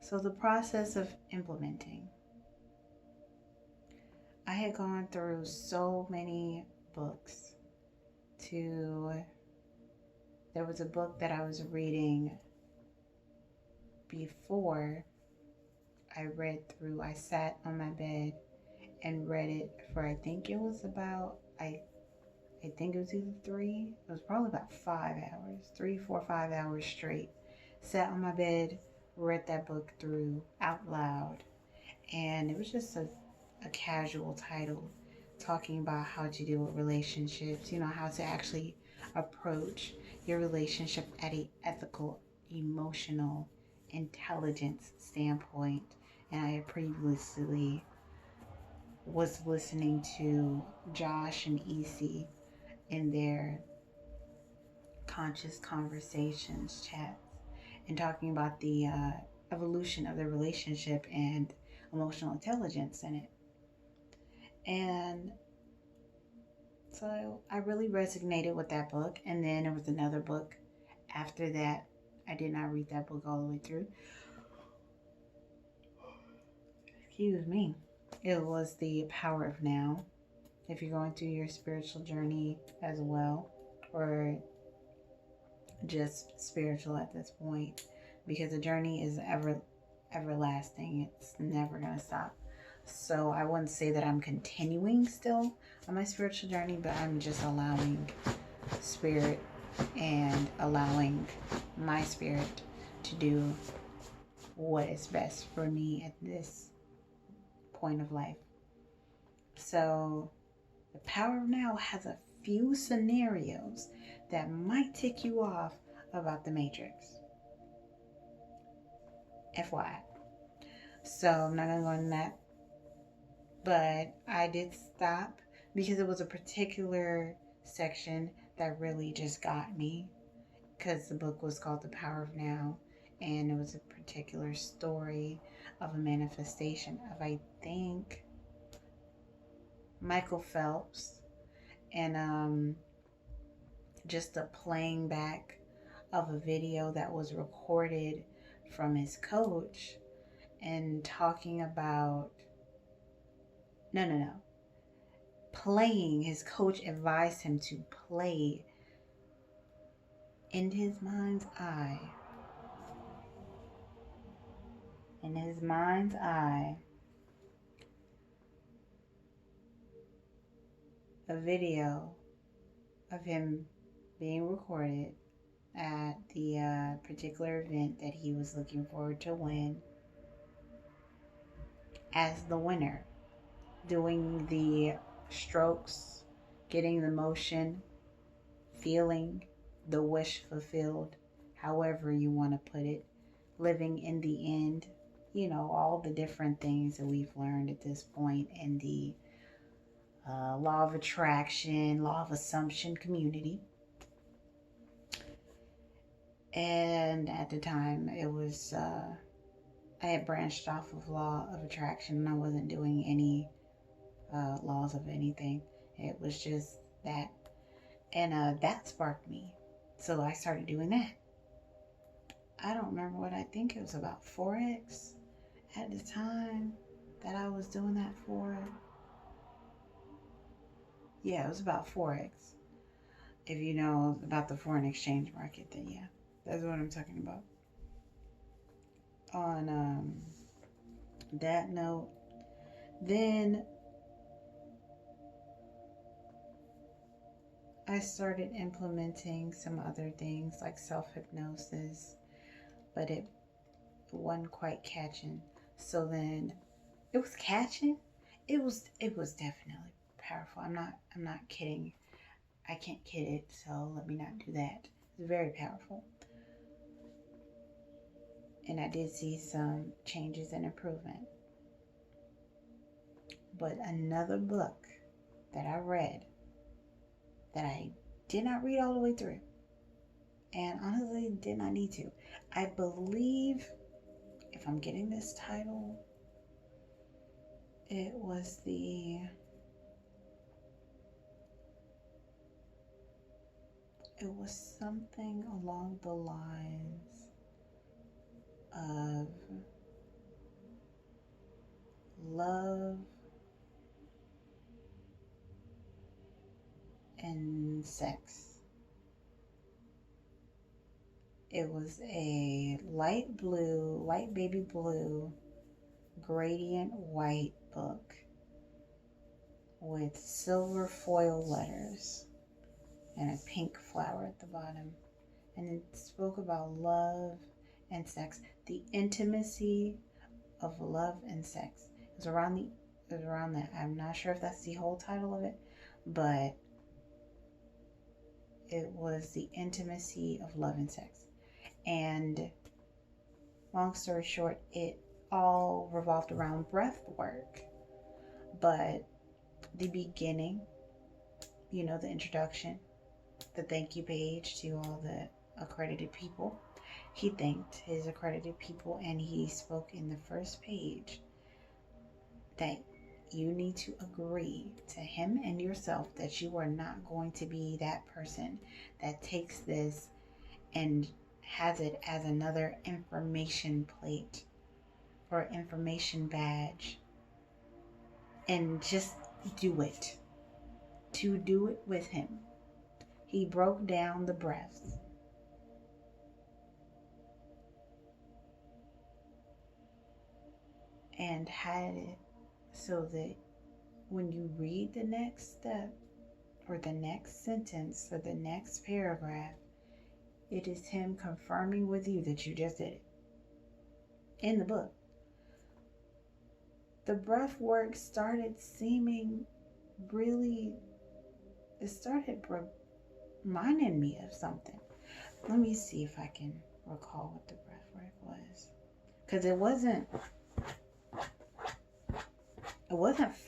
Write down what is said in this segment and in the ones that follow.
So, the process of implementing. I had gone through so many books to. There was a book that I was reading before I sat on my bed and read it for, I think it was about, I think it was either it was probably about 5 hours, 3, 4, 5 hours straight. Sat on my bed, read that book through out loud. And it was just a casual title talking about how to deal with relationships, how to actually approach your relationship at a ethical, emotional, intelligence standpoint. And I had previously was listening to Josh and EC in their conscious conversations chats and talking about the evolution of the relationship and emotional intelligence in it. And so I really resonated with that book. And then there was another book after that. I did not read that book all the way through. Excuse me. It was The Power of Now. If you're going through your spiritual journey as well, or just spiritual at this point, because the journey is everlasting. It's never going to stop. So I wouldn't say that I'm continuing still on my spiritual journey, but I'm just allowing spirit and allowing my spirit to do what is best for me at this point of life. So The Power of Now has a few scenarios that might tick you off about the Matrix. FYI. So I'm not going to go into that. But I did stop because it was a particular section that really just got me. Because the book was called The Power of Now. And it was a particular story of a manifestation of, I think, Michael Phelps. And just a playing back of a video that was recorded from his coach and talking about no playing. His coach advised him to play in his mind's eye a video of him being recorded at the particular event that he was looking forward to win, as the winner, doing the strokes, getting the motion, feeling the wish fulfilled, however you want to put it, living in the end, all the different things that we've learned at this point in the law of attraction, law of assumption community. And at the time, it was, I had branched off of law of attraction and I wasn't doing any laws of anything. It was just that. And that sparked me. So I started doing that. I don't remember what I think it was about Forex at the time that I was doing that for. Yeah, it was about Forex. If you know about the foreign exchange market, then yeah, that's what I'm talking about. On that note, then I started implementing some other things like self-hypnosis, but it wasn't quite catching. So then it was catching. It was definitely powerful. I'm not kidding. I can't kid it, so let me not do that. It's very powerful. And I did see some changes and improvement. But another book that I read that I did not read all the way through, and honestly did not need to. I believe, if I'm getting this title, it was something along the lines of sex. It was a light baby blue, gradient white book with silver foil letters and a pink flower at the bottom. And it spoke about love and sex, the intimacy of love and sex. It was around that. I'm not sure if that's the whole title of it, but it was the intimacy of love and sex. And long story short, it all revolved around breath work. But the beginning, the introduction, the thank you page to all the accredited people. He thanked his accredited people, and he spoke in the first page that you need to agree to him and yourself that you are not going to be that person that takes this and has it as another information plate or information badge, and just do it. To do it with him. He broke down the breaths. And had it so that when you read the next step or the next sentence or the next paragraph, it is him confirming with you that you just did it. In the book. The breath work started seeming really, it started reminding me of something. Let me see if I can recall what the breath work was. Because it wasn't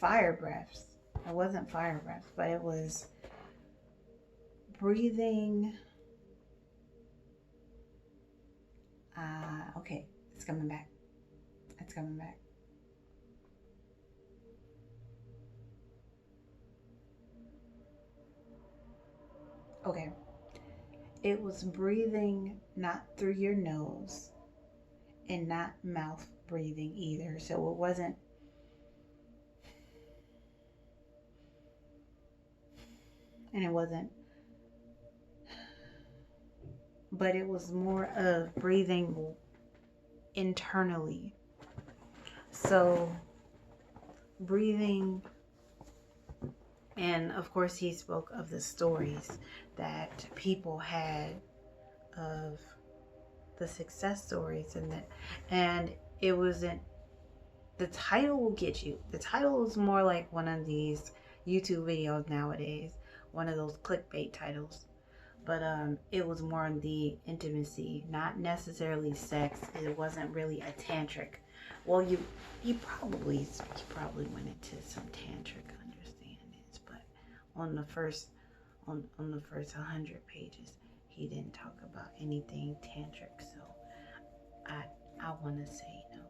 fire breaths. It wasn't fire breaths, but it was breathing. Okay, it's coming back. It's coming back. Okay. It was breathing not through your nose and not mouth breathing either. So it wasn't. And it wasn't. But it was more of breathing internally. So breathing, and of course he spoke of the stories that people had of the success stories, and it wasn't, the title will get you. The title is more like one of these YouTube videos nowadays, one of those clickbait titles. But it was more on the intimacy, not necessarily sex. It wasn't really a tantric. Well, he probably went into some tantric understandings, but on the first 100 pages, he didn't talk about anything tantric. So I want to say no,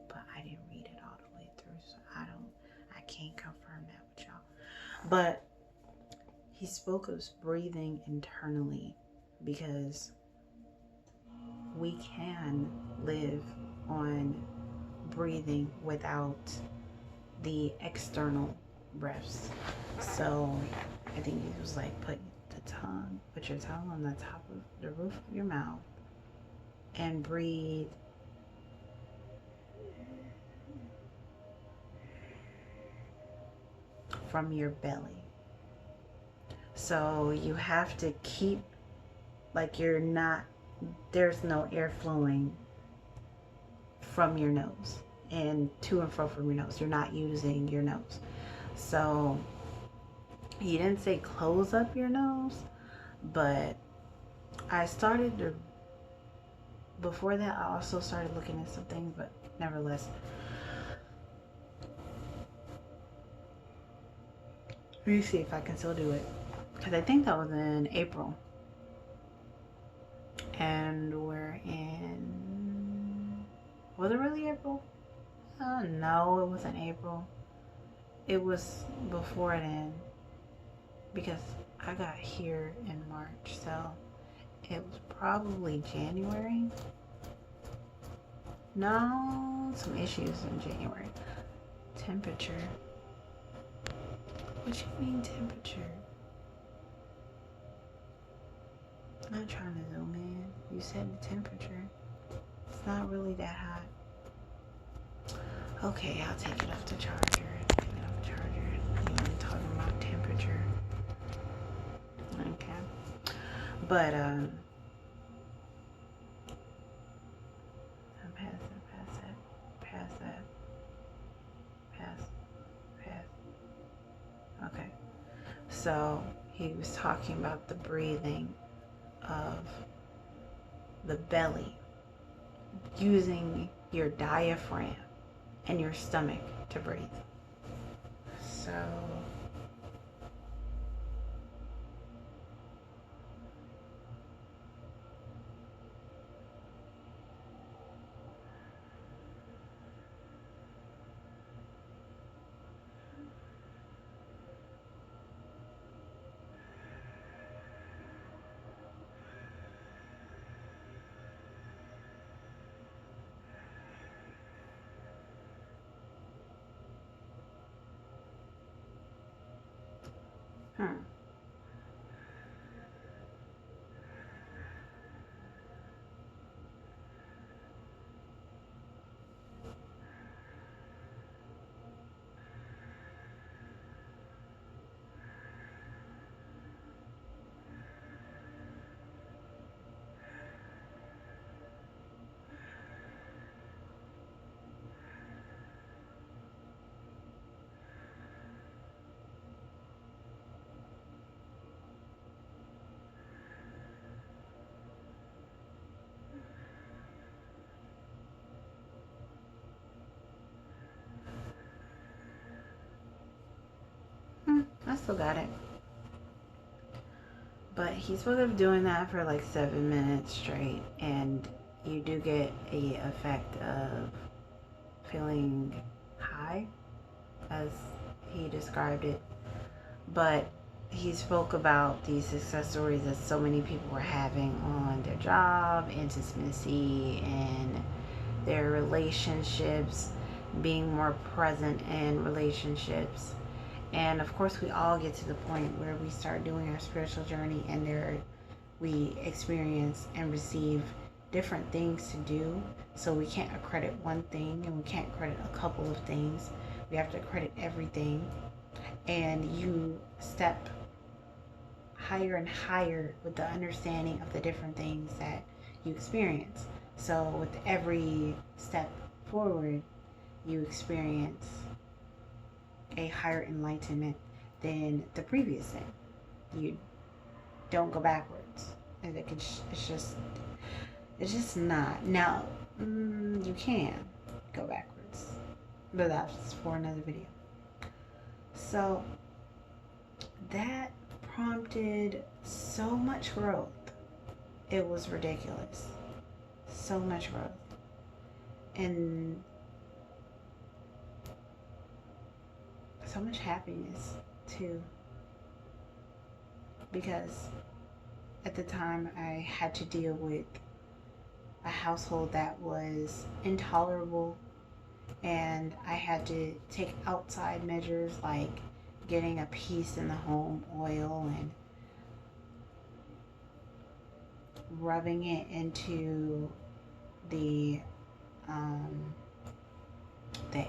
but I didn't read it all the way through, so I can't confirm that with y'all. But he spoke of breathing internally, because we can live on breathing without the external breaths. So I think it was like put your tongue on the top of the roof of your mouth and breathe from your belly. So you have to keep, like, there's no air flowing from your nose and to and fro from your nose. You're not using your nose. So he didn't say close up your nose, but before that, I also started looking at some things, but nevertheless. Let me see if I can still do it. Because I think that was in April. And we're in... Was it really April? No, it wasn't April. It was before then. Because I got here in March. So it was probably January. No, some issues in January. Temperature. What you mean temperature? I'm not trying to zoom in. You said the temperature. It's not really that hot. Okay, I'll take it off the charger. Take it off the charger. I'm talking about temperature. Okay. But, pass that. Okay. So, he was talking about the breathing of the belly, using your diaphragm and your stomach to breathe. So I still got it. But he's supposed to be doing that for like 7 minutes straight, and you do get a effect of feeling high, as he described it. But he spoke about these success stories that so many people were having on their job, intimacy, and their relationships, being more present in relationships. And of course, we all get to the point where we start doing our spiritual journey, and we experience and receive different things to do. So we can't accredit one thing, and we can't credit a couple of things. We have to credit everything. And you step higher and higher with the understanding of the different things that you experience. So with every step forward, you experience a higher enlightenment than the previous thing. You don't go backwards. It's just not. Now, you can go backwards, but that's for another video. So that prompted so much growth. It was ridiculous. So much growth. And so much happiness too. Because at the time I had to deal with a household that was intolerable, and I had to take outside measures like getting a peace in the home oil and rubbing it into the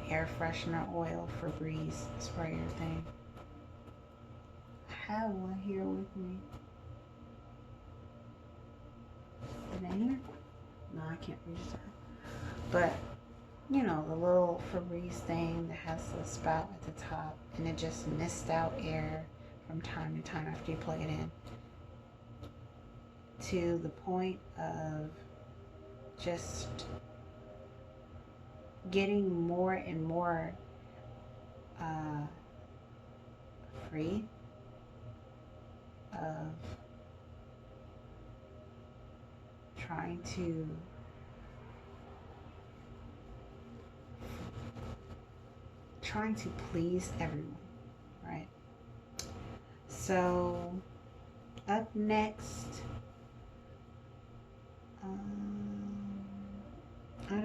air freshener oil, Febreze sprayer thing. I have one here with me. Is it in here? No, I can't reach that. But you know, the little Febreze thing that has the spout at the top, and it just mists out air from time to time after you plug it in, to the point of just getting more and more free of trying to please everyone, right? So up next, I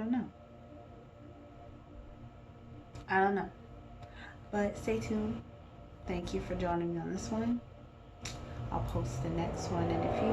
don't know, but stay tuned. Thank you for joining me on this one. I'll post the next one in a few